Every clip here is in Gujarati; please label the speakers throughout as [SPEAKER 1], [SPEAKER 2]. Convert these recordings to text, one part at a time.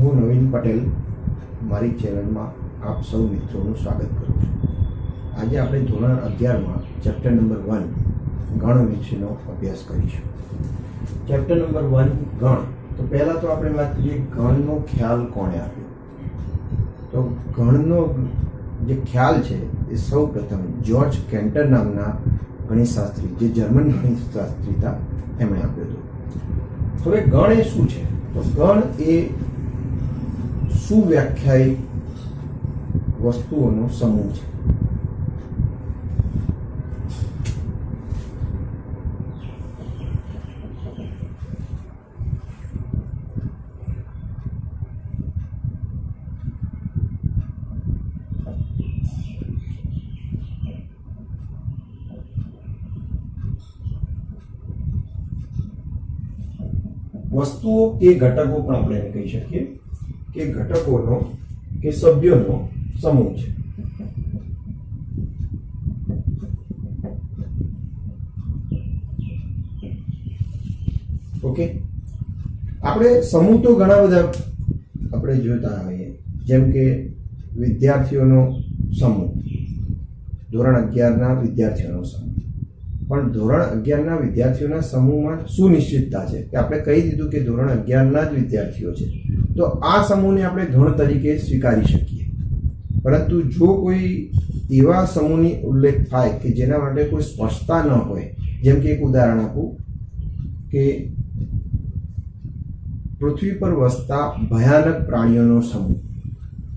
[SPEAKER 1] હું નવીન પટેલ મારી ચેનલમાં આપ સૌ મિત્રોનું સ્વાગત કરું છું. આજે આપણે ધોરણ 11માં ચેપ્ટર નંબર 1 ગણ વિશેનો અભ્યાસ કરીશું. ચેપ્ટર નંબર 1 ગણ. તો પહેલાં તો આપણે વાત કરીએ ગણનો ખ્યાલ કોણે આપ્યો. તો ગણનો જે ખ્યાલ છે એ સૌ પ્રથમ જ્યોર્જ કેન્ટર નામના ગણિતશાસ્ત્રી, જે જર્મન ગણિતશાસ્ત્રી હતા, એમણે આપ્યો હતો. હવે ગણ એ શું છે? તો ગણ એ સુવ્યાખ્યાયિત વસ્તુઓનો સમૂહ છે. વસ્તુઓ કે ઘટકો પણ આપણે એને કહી શકીએ કે ઘટકોનો કે સભ્યોનો સમૂહ છે. ઓકે, આપણે સમૂહ તો ઘણા બધા આપણે જોતા હોઈએ, જેમ કે વિદ્યાર્થીઓનો સમૂહ, ધોરણ 11ના વિદ્યાર્થીઓનો સમૂહ. પણ ધોરણ 11ના વિદ્યાર્થીઓના સમૂહમાં શું નિશ્ચિતતા છે કે આપણે કહી દીધું કે ધોરણ 11ના જ વિદ્યાર્થીઓ છે, તો આ સમૂહને આપણે ગણ તરીકે સ્વીકારી શકીએ. પરંતુ જો કોઈ એવા સમૂહની ઉલ્લેખ થાય કે જેના માટે કોઈ સ્પષ્ટતા ન હોય, જેમ કે એક ઉદાહરણ આપું કે પૃથ્વી પર વસતા ભયાનક પ્રાણીઓનો સમૂહ.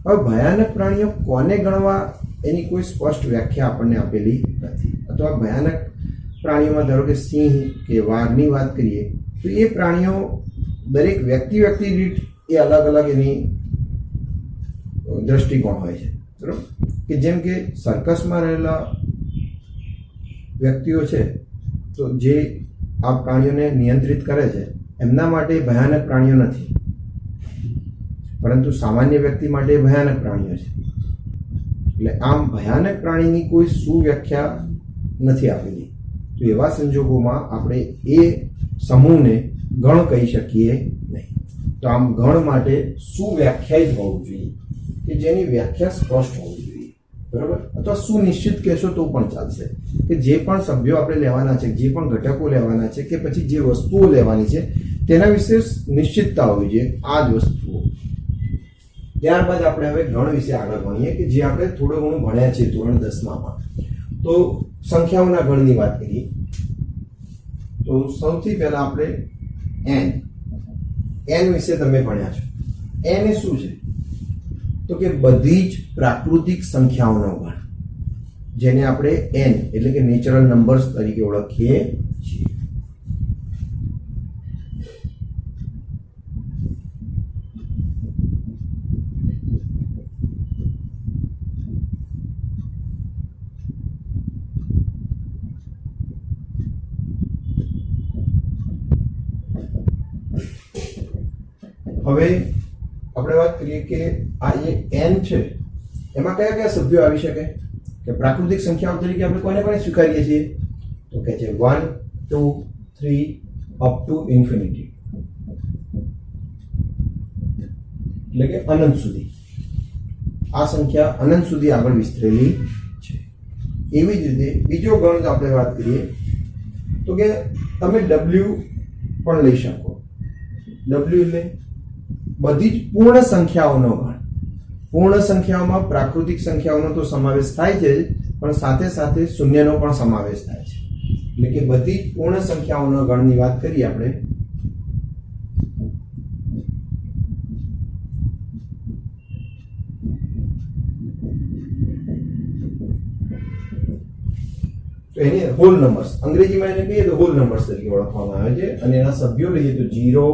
[SPEAKER 1] હવે ભયાનક પ્રાણીઓ કોને ગણવા એની કોઈ સ્પષ્ટ વ્યાખ્યા આપણને આપેલી નથી. અથવા ભયાનક પ્રાણીઓમાં ધારો કે સિંહ કે વાઘની વાત કરીએ તો એ પ્રાણીઓ દરેક વ્યક્તિ દીઠ એ અલગ અલગ એની દ્રષ્ટિકોણ હોય છે, બરાબર. કે જેમ કે સર્કસમાં રહેલા વ્યક્તિઓ છે, તો જે આ પ્રાણીઓને નિયંત્રિત કરે છે, એમના માટે ભયાનક પ્રાણીઓ નથી, પરંતુ સામાન્ય વ્યક્તિ માટે ભયાનક પ્રાણીઓ છે. એટલે આમ ભયાનક પ્રાણીની કોઈ સુવ્યાખ્યા નથી આપેલી. તો એવા સંજોગોમાં આપણે એ સમૂહને ગણ કહી શકીએ નહીં. તો આમ ગણ માટે સુવ્યાખ્યાયિત હોવું જોઈએ, કે જેની વ્યાખ્યા સ્પષ્ટ હોવી જોઈએ, બરાબર. અથવા સુનિશ્ચિત કહેશો તો પણ ચાલશે, કે જે પણ સભ્યો આપણે લેવાના છે, જે પણ ઘટકો લેવાના છે, કે પછી જે વસ્તુઓ લેવાની છે, તેના વિશે નિશ્ચિતતા હોવી જોઈએ, આ જ વસ્તુઓ. ત્યારબાદ આપણે હવે ગણ વિશે આગળ ભણીએ, કે જે આપણે થોડું ઘણું ભણ્યા છે ધોરણ 10માં. તો સંખ્યાઓના ગણની વાત કરીએ તો સૌથી પહેલા આપણે એન વિશે તમે ભણ્યા છો. એન એ શું છે? તો કે બધી જ પ્રાકૃતિક સંખ્યાઓનો ગણ, જેને આપણે એન એટલે કે નેચરલ નંબર્સ તરીકે ઓળખીએ છીએ. હવે આપણે વાત કરીએ કે આ જે એન છે એમાં કયા કયા સભ્યો આવી શકે. કે પ્રાકૃતિક સંખ્યાઓ તરીકે આપણે કોને કોને સ્વીકારીએ છીએ? તો કે છે 1, 2, 3 અપ ટુ ઇન્ફિનિટી, એટલે કે અનંત સુધી. આ સંખ્યા અનંત સુધી આગળ વિસ્તરેલી છે. એવી જ રીતે બીજો ગણ આપણે વાત કરીએ તો કે તમે W પણ લઈ શકો. W એટલે બધી જ પૂર્ણ સંખ્યાઓનો ગણ. પૂર્ણ સંખ્યાઓમાં પ્રાકૃતિક સંખ્યાઓનો તો સમાવેશ થાય છે, પણ સાથે સાથે શૂન્યનો પણ સમાવેશ થાય છે. એટલે કે બધી જ પૂર્ણ સંખ્યાઓના ગણની વાત કરીએ આપણે તો એને હોલ નંબર્સ, અંગ્રેજીમાં એને કહીએ તો હોલ નંબર્સ તરીકે ઓળખવામાં આવે છે. અને એના સભ્યો લઈએ તો 0,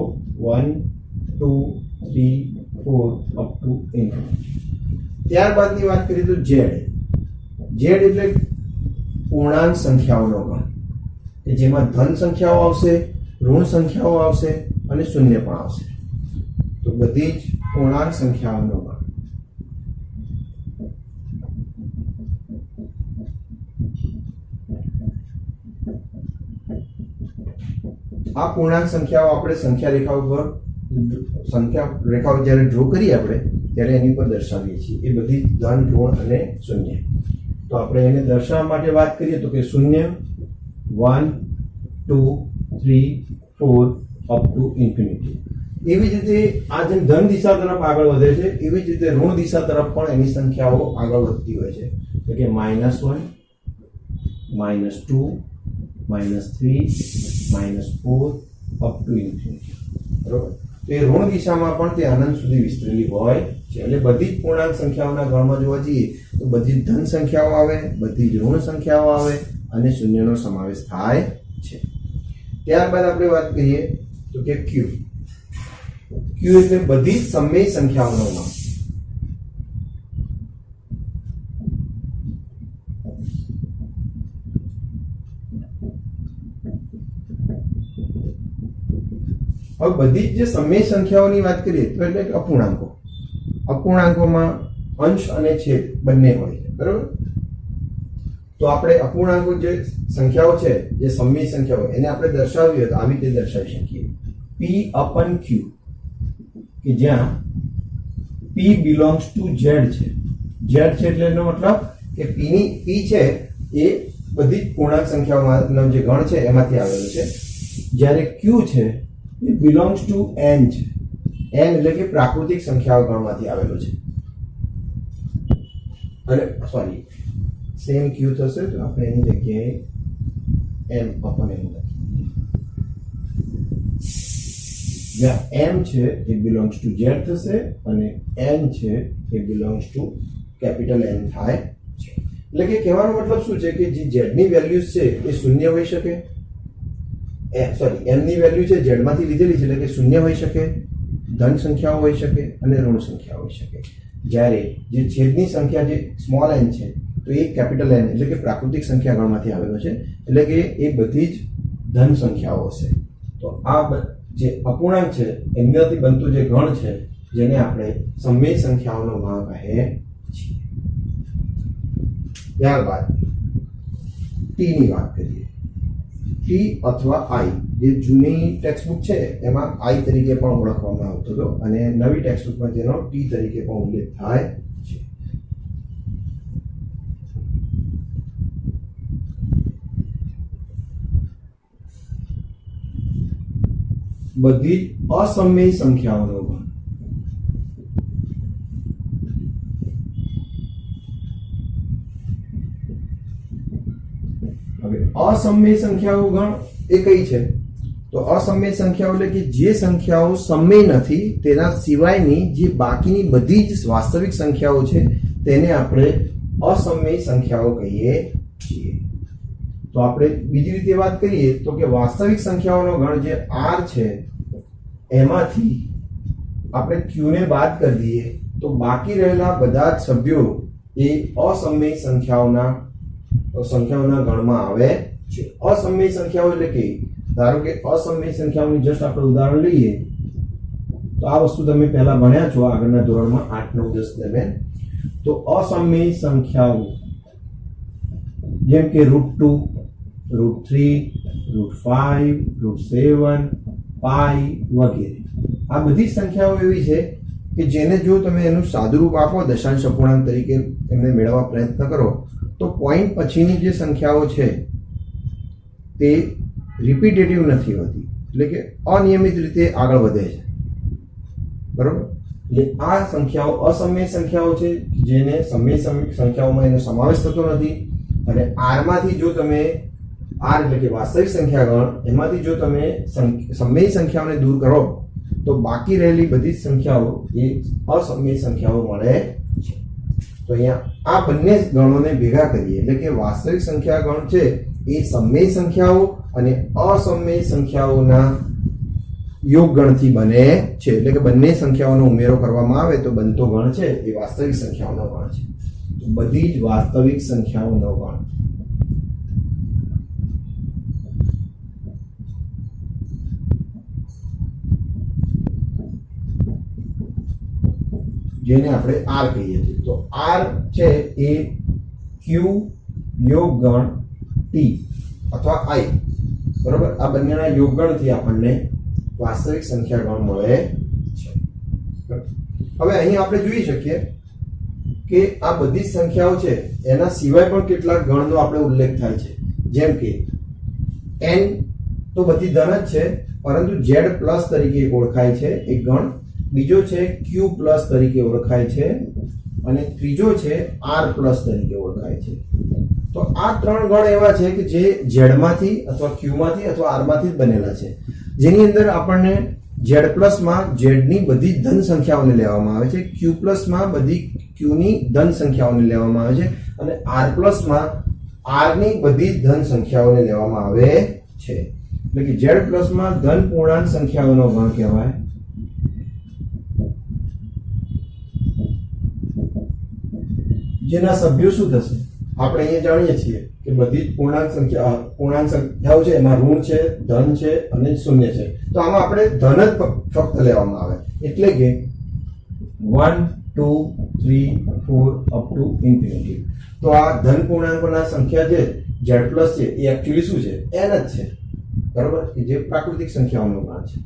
[SPEAKER 1] 1, 2, 3, 4 અપ ટુ ઇન્ફિનિટી. ત્યારબાદની વાત કરીએ તો ઝેડ એટલે પૂર્ણાંક સંખ્યાઓનો ગણ, કે જેમાં ધન સંખ્યાઓ આવશે, ઋણ સંખ્યાઓ આવશે અને શૂન્ય પણ આવશે. તો બધી જ પૂર્ણાંક સંખ્યાઓનો ગણ. આ પૂર્ણાંક સંખ્યાઓ આપણે સંખ્યા રેખા ઉપર સંખ્યા રેખાઓ જ્યારે ડ્રો કરીએ આપણે ત્યારે એની પર દર્શાવીએ છીએ. એ બધી ધન, ઋણ અને શૂન્ય. તો આપણે એને દર્શાવવા માટે વાત કરીએ તો કે 0, 1, 2, 3, 4 અપ ટુ ઇન્ફિનિટી. એવી જ રીતે આ જેમ ધન દિશા તરફ આગળ વધે છે એવી જ રીતે ઋણ દિશા તરફ પણ એની સંખ્યાઓ આગળ વધતી હોય છે. એટલે કે -1, -2, -3, -4 અપ ટુ ઇન્ફિનિટી. બરોબર. તો એ ઋણ દિશામાં પણ તે અનંત સુધી વિસ્તરેલી હોય છે. એટલે બધી જ પૂર્ણાંક સંખ્યાઓના ગણમાં જોવા જઈએ તો બધી જ ધન સંખ્યાઓ આવે, બધી જ ઋણ સંખ્યાઓ આવે અને શૂન્યનો સમાવેશ થાય છે. ત્યારબાદ આપણે વાત કરીએ તો કે Q. Q એટલે બધી જ સમય સંખ્યાઓનો ગણ. હવે બધી જ જે સમય સંખ્યાઓની વાત કરીએ તો એટલે કે અપૂર્ણાંકો. અપૂર્ણાંકોમાં અંશ અને છેદ બંને હોય છે. બરાબર. તો આપણે અપૂર્ણાંકો જે સંખ્યાઓ છે, જે સમય સંખ્યાઓ, એને આપણે દર્શાવવી હોય તો આવી રીતે દર્શાવી શકીએ. P/Q, કે જ્યાં P બિલોંગ્સ ટુ Z છે. Z છે એટલે એનો મતલબ કે P છે એ બધી જ પૂર્ણાંક સંખ્યાઓનો જે ગણ છે એમાંથી આવેલો છે. જ્યારે Q છે એ બિલોંગ્સ ટુ N છે. N એટલે કે પ્રાકૃતિક સંખ્યાઓ ગણમાંથી આવેલો છે. અને સોરી, સેમ Q થશે તો આપણે એની જગ્યાએ M અપન M લખીએ. જ્યાં M છે એ બિલોંગ્સ ટુ Z થશે અને N છે એ બિલોંગ્સ ટુ કેપિટલ N થાય છે. એટલે કે કહેવાનો મતલબ શું છે કે જે Z ની વેલ્યુઝ છે એ શૂન્ય હોઈ શકે, M ની વેલ્યુ છે Z માંથી લીધેલી છે એટલે કે શૂન્ય હોઈ શકે, ધન સંખ્યાઓ હોઈ શકે અને ઋણ સંખ્યા હોઈ શકે. જ્યારે જે છેદની સંખ્યા જે સ્મોલ n છે તો એ કેપિટલ N એટલે કે પ્રાકૃતિક સંખ્યા ગણમાંથી આવેલો છે. એટલે કે એ બધી જ ધન સંખ્યાઓ હશે. તો આ જે અપૂર્ણાંક છે એમનાથી બનતું જે ગણ છે જેને આપણે સમય સંખ્યાઓનો ગણ કહે છીએ. ત્યારબાદ T ની વાત કરીએ. T અથવા I, જે જૂની ટેક્સ્ટબુક છે એમાં I તરીકે પણ ઓળખવામાં આવતો હતો અને નવી ટેક્સ્ટબુકમાં તેનો T તરીકે પણ ઉલ્લેખ થાય છે. બધી અસમય સંખ્યાઓનો ગણ. હવે અસમય સંખ્યાઓ ગણ એ કઈ છે? તો અસમય સંખ્યાઓ એટલે કે જે સંખ્યાઓ સમય નથી તેના સિવાયની જે બાકીની બધી જ વાસ્તવિક સંખ્યાઓ છે તેને આપણે અસમય સંખ્યાઓ કહીએ છીએ. તો આપણે બીજી રીતે વાત કરીએ તો કે વાસ્તવિક સંખ્યાઓનો ગણ જે R છે એમાંથી આપણે Q ને બાદ કરી દઈએ તો બાકી રહેલા બધા જ સભ્યો એ અસમય સંખ્યાઓના ગણમાં આવે છે. અસમય સંખ્યાઓ એટલે કે ધારો કે અસમય સંખ્યાઓની જસ્ટ આપણે ઉદાહરણ લઈએ તો આ વસ્તુ તમે પહેલા ભણ્યા છો આગળના ધોરણમાં 8, 9, 10 દરમિયાન. તો અસમય સંખ્યાઓ જેમ કે √2, √3, √5, √7, પાઈ વગેરે. આ બધી સંખ્યાઓ એવી છે કે જેને જો તમે એનું સાદુરૂપ આપો દશાંશ અપૂર્ણાંક તરીકે એમને મેળવવા પ્રયત્ન કરો તો પોઈન્ટ પછીની જે સંખ્યાઓ છે તે રિપીટેટિવ નથી હોતી, એટલે કે અનિયમિત રીતે આગળ વધે છે. બરોબર. એટલે આ સંખ્યાઓ અસમય સંખ્યાઓ છે જેને સમય સંખ્યાઓમાં એનો સમાવેશ થતો નથી. અને R માંથી જો તમે R એટલે કે વાસ્તવિક સંખ્યા ગણ એમાંથી જો તમે સમય સંખ્યાઓને દૂર કરો તો બાકી રહેલી બધી સંખ્યાઓ એ અસમય સંખ્યાઓ મળે છે. તો અહીંયા આ બંને ગણોને ભેગા કરીએ એટલે કે વાસ્તવિક સંખ્યા ગણ છે એ સમય સંખ્યાઓ અને અસમય સંખ્યાઓના યોગ ગણથી બને છે. એટલે કે બંને સંખ્યાઓનો ઉમેરો કરવામાં આવે તો બનતો ગણ છે એ વાસ્તવિક સંખ્યાઓનો ગણ છે. તો બધી જ વાસ્તવિક સંખ્યાઓનો ગણ. જેને આપણે R કહીએ છીએ. તો R છે એ Q યોગ ગણ T અથવા I, બરોબર, આ બંનેના યોગગણથી આપણને વાસ્તવિક સંખ્યા ગણ મળે હવે અહીં આપણે જોઈ શકીએ કે આ બધી જ સંખ્યાઓ છે એના સિવાય પણ કેટલાક ગણનો આપણે ઉલ્લેખ થાય છે, જેમ કે n તો બધી ધન જ છે, પરંતુ z પ્લસ તરીકે ઓળખાય છે એક ગણ, બીજો છે q પ્લસ તરીકે ઓળખાય છે અને ત્રીજો છે r પ્લસ તરીકે ઓળખાય છે. તો આ ત્રણ ગણ એવા છે કે જે z માંથી અથવા q માંથી અથવા r માંથી જ બનેલા છે, જેની અંદર આપણને z પ્લસ માં z ની બધી ધન સંખ્યાઓને લેવામાં આવે છે, q પ્લસ માં બધી q ની ધન સંખ્યાઓને લેવામાં આવે છે અને r પ્લસ માં r ની બધી ધન સંખ્યાઓને લેવામાં આવે છે. એટલે કે z પ્લસ માં ધન પૂર્ણાંક સંખ્યાઓનો ગણ કહેવાય. જેના સભ્યો શું થશે? આપણે અહીંયા જાણીએ છીએ કે બધી જ પૂર્ણાંક સંખ્યાઓ છે એમાં ઋણ છે, ધન છે અને શૂન્ય છે. તો આમાં આપણે ધન જ ફક્ત લેવામાં આવે, એટલે કે 1 2 3 4 અપ ટુ ઇન્ફિનિટી. તો આ ધન પૂર્ણાંકોના સંખ્યા જે z પ્લસ છે એ એક્ચ્યુઅલી શું છે? n જ છે, બરાબર, કે જે પ્રાકૃતિક સંખ્યાઓનો ગણ છે.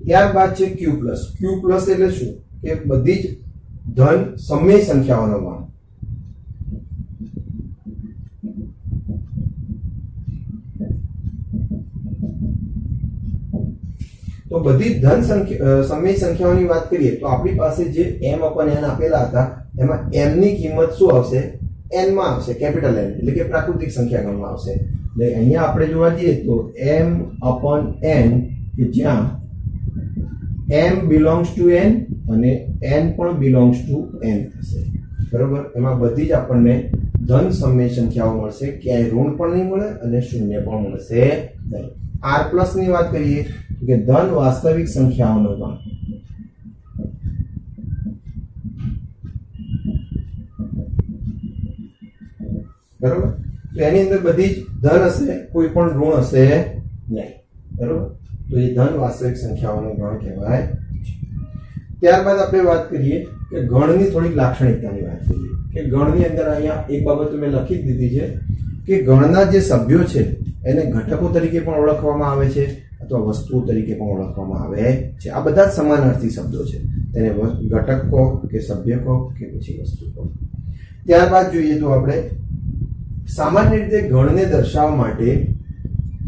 [SPEAKER 1] ત્યારબાદ છે q પ્લસ. q પ્લસ એટલે શું? કે બધી જ ધન સમય સંખ્યાઓનો ગણ. તો બધી ધન સમય સંખ્યાઓની વાત કરીએ તો આપણી પાસે જે m upon n આપેલા હતા એમાં m ની કિંમત શું આવશે? n માં આવશે, કેપિટલ n, એટલે કે પ્રાકૃતિક સંખ્યા ગણમાં આવશે. એટલે અહીંયા આપણે જોવા જઈએ તો m upon n કે જ્યાં m belongs to n અને n પણ belongs to n થશે, બરોબર. એમાં બધી જ આપણને ધન સમય સંખ્યાઓ મળશે, ક્યાંય ઋણ પણ નહીં મળે અને શૂન્ય પણ મળશે નહીં. r પ્લસ ની વાત કરીએ કે ધન વાસ્તવિક સંખ્યાઓનો ગણ. બરોબર, તો એની અંદર બધી જ ધન હશે, કોઈ પણ ઋણ હશે નહીં, બરોબર. તો એ ધન વાસ્તવિક સંખ્યાઓનો ગણ કહેવાય. ત્યારબાદ આપણે વાત કરીએ કે ગણની થોડીક લાક્ષણિકતાની વાત કરીએ કે ગણની અંદર અહીંયા એક બાબત મેં લખી જ દીધી છે કે ગણના જે સભ્યો છે એને ઘટકો તરીકે પણ ઓળખવામાં આવે છે અથવા વસ્તુઓ તરીકે પણ ઓળખવામાં આવે છે. આ બધા જ સમાનાર્થી શબ્દો છે, તેને ઘટક કહો કે સભ્ય કહો કે પછી વસ્તુ કહો. ત્યારબાદ જોઈએ તો આપણે સામાન્ય રીતે ગણને દર્શાવવા માટે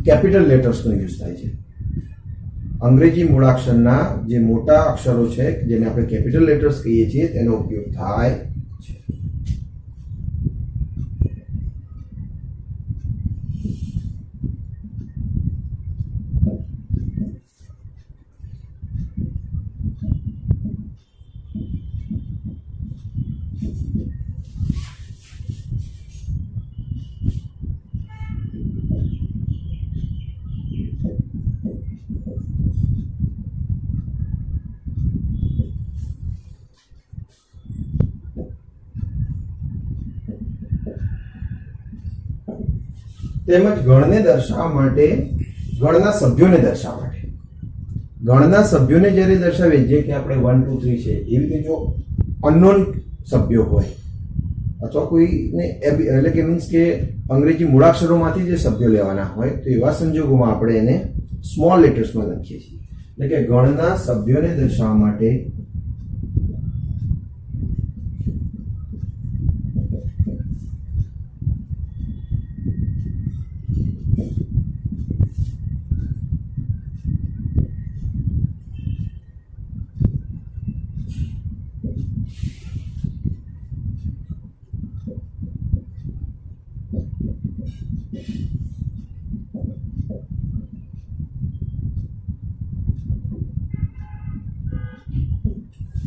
[SPEAKER 1] કેપિટલ લેટર્સનો યુઝ થાય છે. અંગ્રેજી મૂળાક્ષરના જે મોટા અક્ષરો છે જેને આપણે કેપિટલ લેટર્સ કહીએ છીએ તેનો ઉપયોગ થાય છે. તેમજ ગણને દર્શાવવા માટે ગણના સભ્યોને દર્શાવવા માટે ગણના સભ્યોને જ્યારે દર્શાવીએ જે કે આપણે 1 2 3 છે એવી રીતે જો અનનોન સભ્યો હોય અથવા કોઈને એટલે કે મીન્સ કે અંગ્રેજી મૂળાક્ષરોમાંથી જે સભ્યો લેવાના હોય તો એવા સંજોગોમાં આપણે એને સ્મોલ લેટર્સમાં લખીએ છીએ. એટલે કે ગણના સભ્યોને દર્શાવવા માટે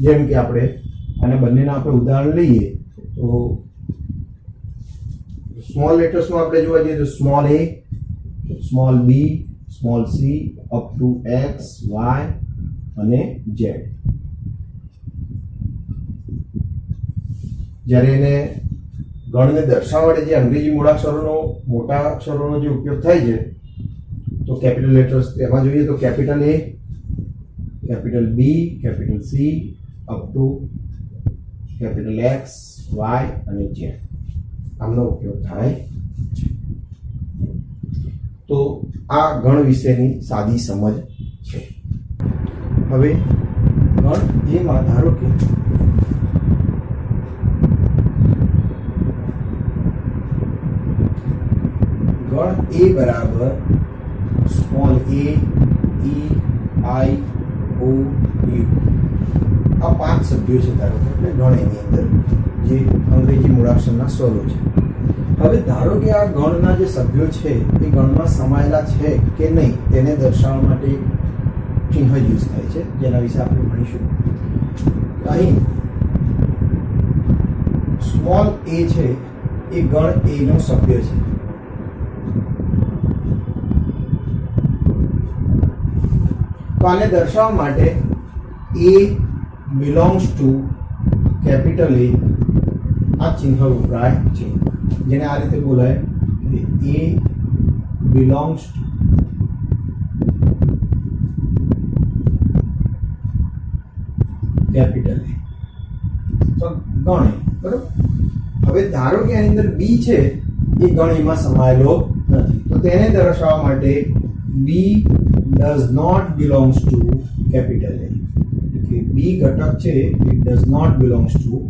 [SPEAKER 1] જેમ કે આપણે આના બંનેના આપણે ઉદાહરણ લઈએ તો સ્મોલ લેટર્સમાં આપણે જોવા જઈએ તો small a, small b, small c up to x, y અને z. જ્યારે એને ગણને દર્શાવવા માટે જે અંગ્રેજી મૂળાક્ષરોનો મોટા અક્ષરોનો જે ઉપયોગ થાય છે તો કેપિટલ લેટર્સ એમાં જોઈએ તો capital a, capital b, capital c up to capital x, y અને z આમનો ઉપયોગ થાય છે. તો આ ગણ વિશેની સાદી સમજ છે. હવે ગણ એમાં ધારો કે ગણ એ બરાબર small A, E, I, O, you, આ 5 સભ્યો છે ધારો કે આપણે ગણ એની અંદર જે અંગ્રેજી મૂળાક્ષરના સ્વરો છે. હવે ધારો કે આ ગણના જે સભ્યો છે એ ગણમાં સમાયેલા છે કે નહીં તેને દર્શાવવા માટે ચિહ્ન યુઝ થાય છે, જેના વિશે આપણે ભણીશું. અહીં સ્મોલ એ છે એ ગણ એ નો સભ્ય છે. તો આને દર્શાવવા માટે એ બિલોંગ્સ ટુ કેપિટલ એ આ ચિહ્ન વપરાય છે, જેને આ રીતે બોલાય કે એ બિલોંગ્સ ટુ કેપિટલ એ, તો ગણ એ, બરોબર. હવે ધારો કે આની અંદર બી છે એ ગણ એમાં સમાયેલો નથી, તો તેને દર્શાવવા માટે બી does not belongs to capital A. એટલે બી ઘટક છે it does not belongs to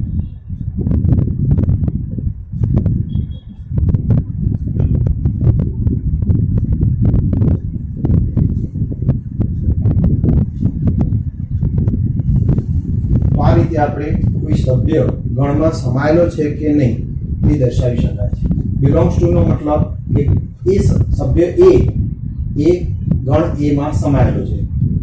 [SPEAKER 1] આ રીતે આપણે કોઈ સભ્ય ગણમાં સમાયેલો છે કે નહીં એ દર્શાવી શકાય છે. બિલોંગ્સ ટુ નો મતલબ કે એ સભ્ય એ ગણ એમાં સમાયેલો છે,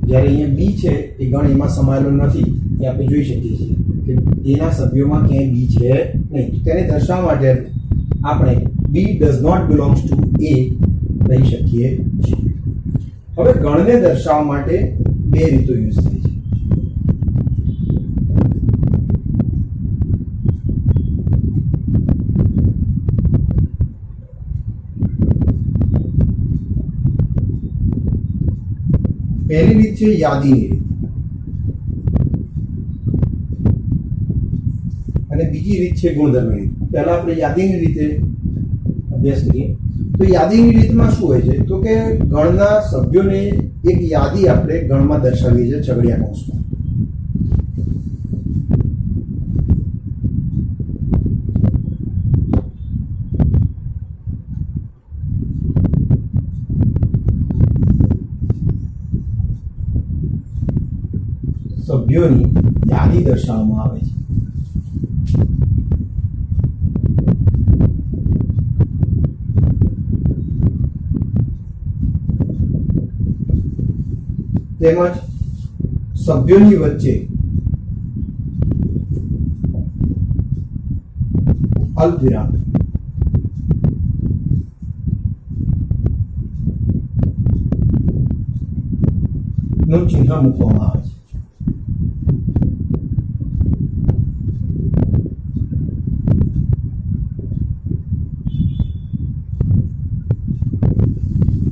[SPEAKER 1] જ્યારે અહીંયા બી છે એ ગણ એમાં સમાયેલો નથી. એ આપણે જોઈ શકીએ છીએ કે એના સભ્યોમાં ક્યાંય બી છે નહીં. તેને દર્શાવવા માટે આપણે બી ડઝ નોટ બિલોંગ્સ ટુ એ કહી શકીએ છીએ. હવે ગણને દર્શાવવા માટે 2 રીતો યુઝ થાય છે. પહેલી રીત છે યાદીની રીત અને બીજી રીત છે ગુણધર્મની રીત. પહેલા આપણે યાદીની રીતે અભ્યાસ કરીએ. તો યાદીની રીતમાં શું હોય છે, તો કે ગણના સભ્યોને એક યાદી આપણે ગણમાં દર્શાવીએ છીએ છગડીયા કૌંસમાં. સભ્યોની યાદી દર્શાવવામાં આવે છે. તેમજ સભ્યોની વચ્ચે અલ્પવિરામ નું ચિહ્ન મૂકવામાં આવે છે.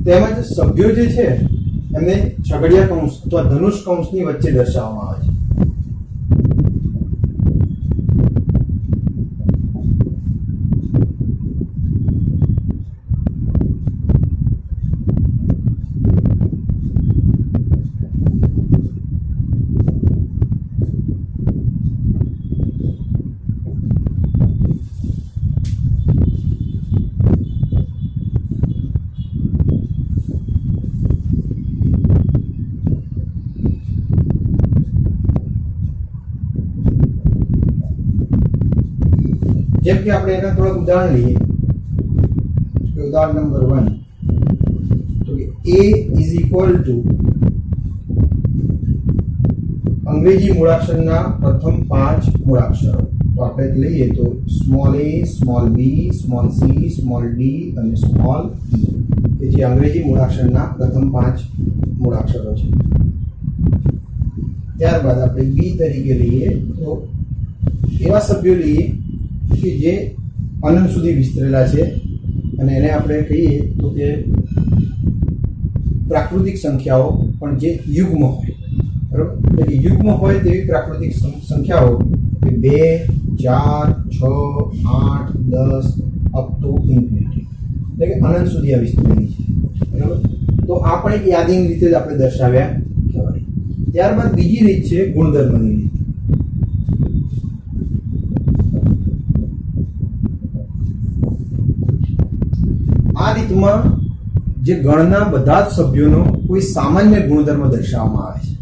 [SPEAKER 1] તેમજ સભ્યો જે છે એમને છગડીયા કૌંસ અથવા ધનુષ કૌંસની વચ્ચે દર્શાવવામાં આવે છે. જેમ કે આપણે એના થોડાક ઉદાહરણ લઈએ. ઉદાહરણ નંબર 1, તો કે A ઇઝ ઇક્વલ ટુ અંગ્રેજી મૂળાક્ષરના પ્રથમ 5 મૂળાક્ષરો. તો આપણે લઈએ તો small a, small b, small c, small d અને સ્મોલ e, કે જે અંગ્રેજી મૂળાક્ષરના પ્રથમ 5 મૂળાક્ષરો છે. ત્યારબાદ આપણે b તરીકે લઈએ તો એવા સભ્યો લઈએ કે જે અનંત સુધી વિસ્તરેલા છે અને એને આપણે કહીએ તો કે પ્રાકૃતિક સંખ્યાઓ પણ જે યુગ્મ હોય, બરાબર. એટલે કે યુગ્મ હોય તેવી પ્રાકૃતિક સંખ્યાઓ કે 2, 4, 6, 8, 10 અપ ટુ ઇન્ફિનિટી, એટલે કે અનંત સુધી આ વિસ્તરેલી છે, બરાબર. તો આ પણ એક યાદીની રીતે જ આપણે દર્શાવ્યા કહેવાય. ત્યારબાદ બીજી રીત છે ગુણધર્મની રીત. આ રીતમાં જે ગણના બધા જ સભ્યોનો કોઈ સામાન્ય ગુણધર્મ દર્શાવવામાં આવે છે.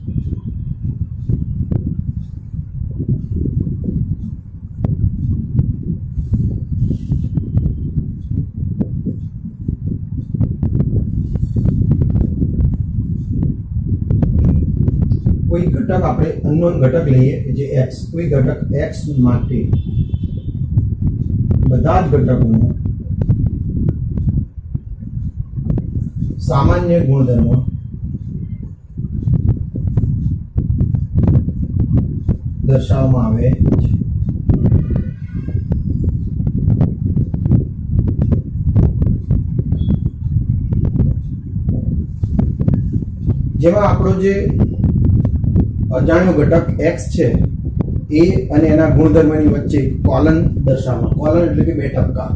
[SPEAKER 1] કોઈ ઘટક આપણે અનનોન ઘટક લઈએ કે જે x, કોઈ ઘટક x માટે બધા જ ઘટકોનો સામાન્ય ગુણધર્મ દર્શાવવામાં આવે છે. જેમાં આપણો જે અજાણ્યો ઘટક x છે એ અને એના ગુણધર્મની વચ્ચે કોલન દર્શાવવામાં. કોલન એટલે કે બે ટપકા.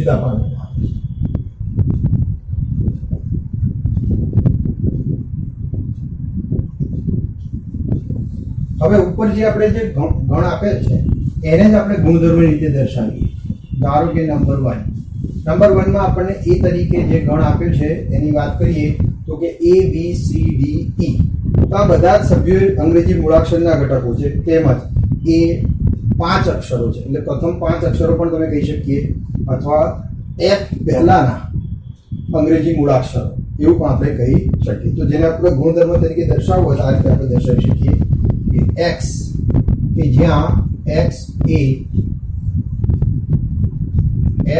[SPEAKER 1] જુદા પાડવામાં આવે છે. હવે ઉપર જે આપણે જે ગણ આપેલ છે એને જ આપણે ગુણધર્મની રીતે દર્શાવીએ. ધારો કે નંબર 1. નંબર 1 માં આપણને એ તરીકે જે ગણ આપ્યો છે એની વાત કરીએ તો કે A B C D E. તો આ બધા જ સભ્યો અંગ્રેજી મૂળાક્ષરના ઘટકો છે. તેમજ એ 5 અક્ષરો છે એટલે પ્રથમ 5 અક્ષરો પણ તમે કહી શકીએ, અથવા F પહેલાના અંગ્રેજી મૂળાક્ષરો એવું પણ આપણે કહી શકીએ. તો જેને આપણે ગુણધર્મ તરીકે દર્શાવવો હોય તો આ રીતે આપણે દર્શાવી શકીએ કે x, કે જ્યાં x એ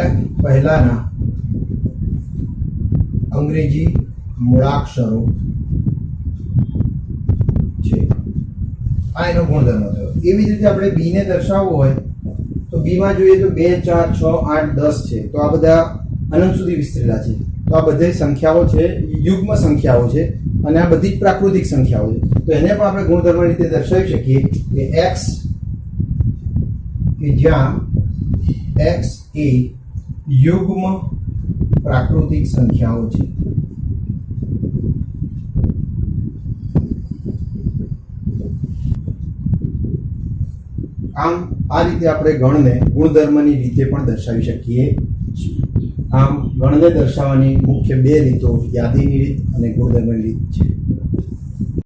[SPEAKER 1] F પહેલાના અંગ્રેજી મૂળાક્ષરો છે. આ એનો ગુણધર્મ થયો. એવી જ રીતે આપણે b ને દર્શાવવો હોય તો b માં જોઈએ તો 2 4 6 8 10 છે. તો આ બધા અનંત સુધી વિસ્તરેલા છે. તો આ બધી સંખ્યાઓ છે, યુગ્મ સંખ્યાઓ છે અને આ બધી પ્રાકૃતિક સંખ્યાઓ છે. તો એને પણ આપણે ગુણધર્મ રીતે દર્શાવી શકીએ કે x કે જ્યાં x એ યુગ્મ પ્રાકૃતિક સંખ્યાઓ છે. આમ આ રીતે આપણે ગણને ગુણધર્મની રીતે પણ દર્શાવી શકીએ છીએ. આમ ગણને દર્શાવવાની મુખ્ય બે રીતો યાદીની રીત અને ગુણધર્મની રીત છે.